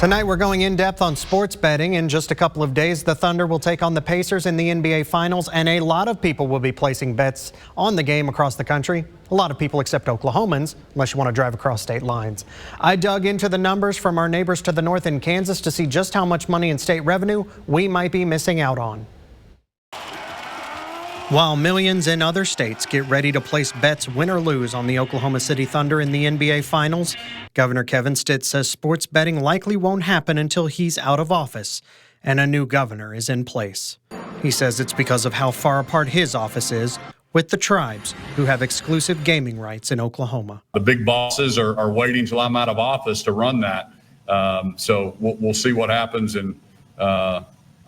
Tonight we're going in depth on sports betting. In just a couple of days, the Thunder will take on the Pacers in the NBA Finals, and a lot of people will be placing bets on the game across the country. A lot of people except Oklahomans, unless you want to drive across state lines. I dug into the numbers from our neighbors to the north in Kansas to see just how much money in state revenue we might be missing out on. While millions in other states get ready to place bets win or lose on the Oklahoma City Thunder in the NBA Finals, Governor Kevin Stitt says sports betting likely won't happen until he's out of office and a new governor is in place. He says it's because of how far apart his office is with the tribes who have exclusive gaming rights in Oklahoma. The big bosses are waiting till I'm out of office to run that. So we'll see what happens in, I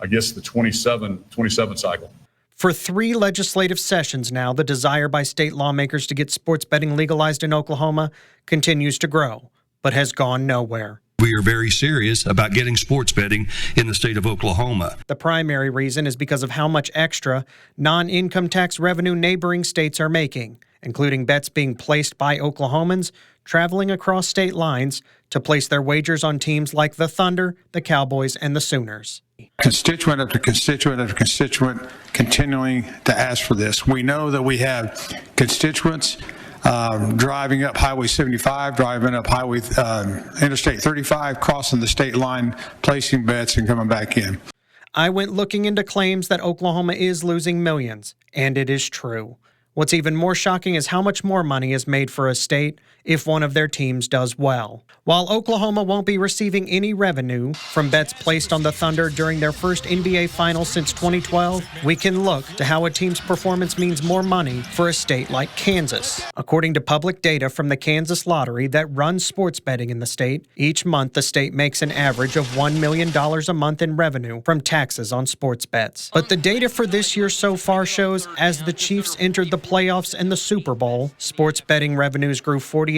guess, the 27 cycle. For 3 legislative sessions now, the desire by state lawmakers to get sports betting legalized in Oklahoma continues to grow, but has gone nowhere. We are very serious about getting sports betting in the state of Oklahoma. The primary reason is because of how much extra non-income tax revenue neighboring states are making, including bets being placed by Oklahomans traveling across state lines to place their wagers on teams like the Thunder, the Cowboys, and the Sooners. Constituent after constituent after constituent continuing to ask for this. We know that we have constituents driving up Highway 75, driving up Interstate 35, crossing the state line, placing bets and coming back in. I went looking into claims that Oklahoma is losing millions, and it is true. What's even more shocking is how much more money is made for a state if one of their teams does well. While Oklahoma won't be receiving any revenue from bets placed on the Thunder during their first NBA Finals since 2012, we can look to how a team's performance means more money for a state like Kansas. According to public data from the Kansas Lottery that runs sports betting in the state, each month the state makes an average of $1 million a month in revenue from taxes on sports bets. But the data for this year so far shows as the Chiefs entered the playoffs and the Super Bowl, sports betting revenues grew 48%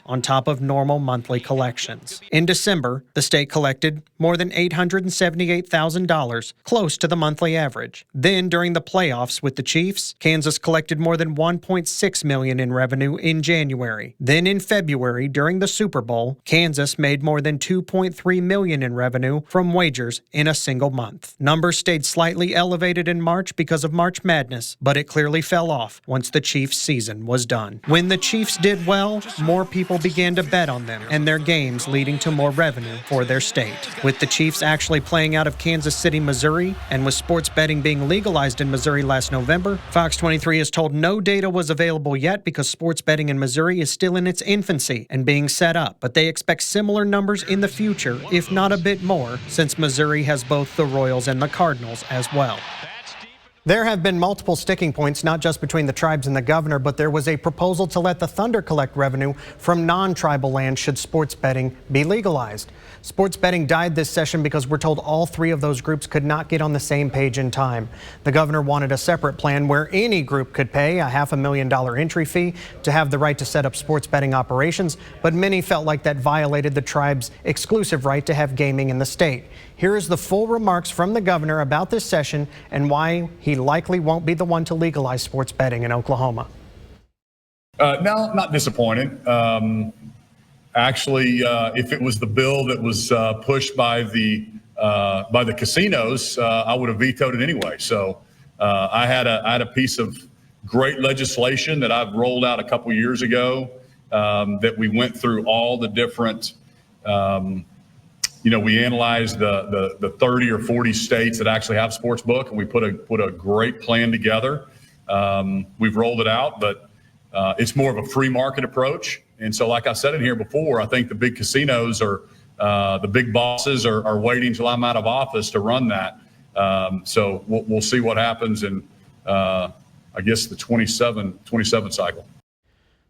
on top of normal monthly collections. In December, the state collected more than $878,000, close to the monthly average. Then, during the playoffs with the Chiefs, Kansas collected more than $1.6 million in revenue in January. Then in February, during the Super Bowl, Kansas made more than $2.3 million in revenue from wagers in a single month. Numbers stayed slightly elevated in March because of March Madness, but it clearly fell off once the Chiefs' season was done. When the Chiefs did well, more people began to bet on them and their games, leading to more revenue for their state. With the Chiefs actually playing out of Kansas City, Missouri, and with sports betting being legalized in Missouri last November, Fox 23 is told no data was available yet because sports betting in Missouri is still in its infancy and being set up, but they expect similar numbers in the future, if not a bit more, since Missouri has both the Royals and the Cardinals as well. There have been multiple sticking points, not just between the tribes and the governor, but there was a proposal to let the Thunder collect revenue from non-tribal land should sports betting be legalized. Sports betting died this session because we're told all 3 of those groups could not get on the same page in time. The governor wanted a separate plan where any group could pay a $500,000 entry fee to have the right to set up sports betting operations, but many felt like that violated the tribe's exclusive right to have gaming in the state. Here is the full remarks from the governor about this session and why he likely won't be the one to legalize sports betting in Oklahoma. No, not disappointed. Actually, if it was the bill that was pushed by the casinos, I would have vetoed it anyway. So I had a piece of great legislation that I've rolled out a couple years ago that we went through all the different. We analyzed the 30 or 40 states that actually have sports book, and we put a great plan together. We've rolled it out, but it's more of a free market approach. And so, like I said in here before, I think the big casinos the big bosses are waiting till I'm out of office to run that. So we'll see what happens in, I guess, the 27 cycle.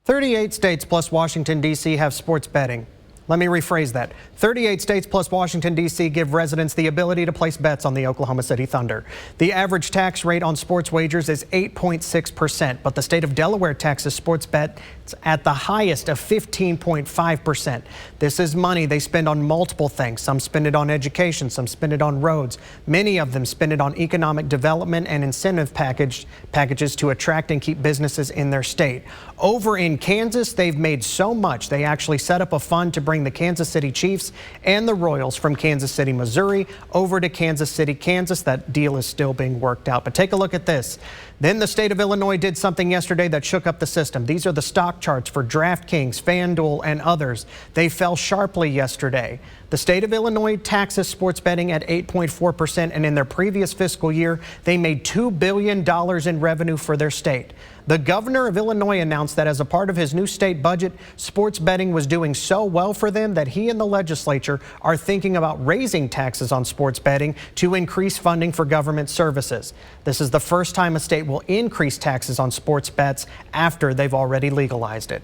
38 states plus Washington, D.C. have sports betting. Let me rephrase that. 38 states plus Washington, D.C. give residents the ability to place bets on the Oklahoma City Thunder. The average tax rate on sports wagers is 8.6%, but the state of Delaware taxes sports bets at the highest of 15.5%. This is money they spend on multiple things. Some spend it on education, some spend it on roads. Many of them spend it on economic development and incentive packages to attract and keep businesses in their state. Over in Kansas, they've made so much, they actually set up a fund to bring bring the Kansas City Chiefs and the Royals from Kansas City, Missouri over to Kansas City, Kansas. That deal is still being worked out. But take a look at this. Then the state of Illinois did something yesterday that shook up the system. These are the stock charts for DraftKings, FanDuel, and others. They fell sharply yesterday. The state of Illinois taxes sports betting at 8.4%, and in their previous fiscal year, they made $2 billion in revenue for their state. The governor of Illinois announced that as a part of his new state budget, sports betting was doing so well for them that he and the legislature are thinking about raising taxes on sports betting to increase funding for government services. This is the first time a state will increase taxes on sports bets after they've already legalized it.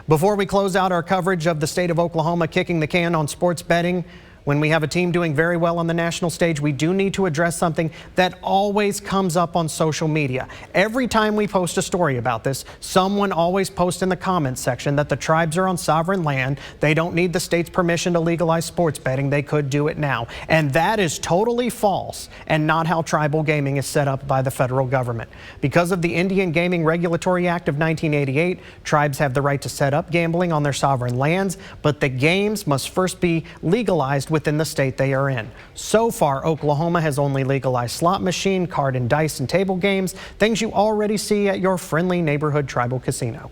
Before we close out our coverage of the state of Oklahoma kicking the can on sports betting, when we have a team doing very well on the national stage, we do need to address something that always comes up on social media. Every time we post a story about this, someone always posts in the comments section that the tribes are on sovereign land. They don't need the state's permission to legalize sports betting. They could do it now. And that is totally false and not how tribal gaming is set up by the federal government. Because of the Indian Gaming Regulatory Act of 1988, tribes have the right to set up gambling on their sovereign lands, but the games must first be legalized within the state they are in. So far, Oklahoma has only legalized slot machine, card and dice and table games, things you already see at your friendly neighborhood tribal casino.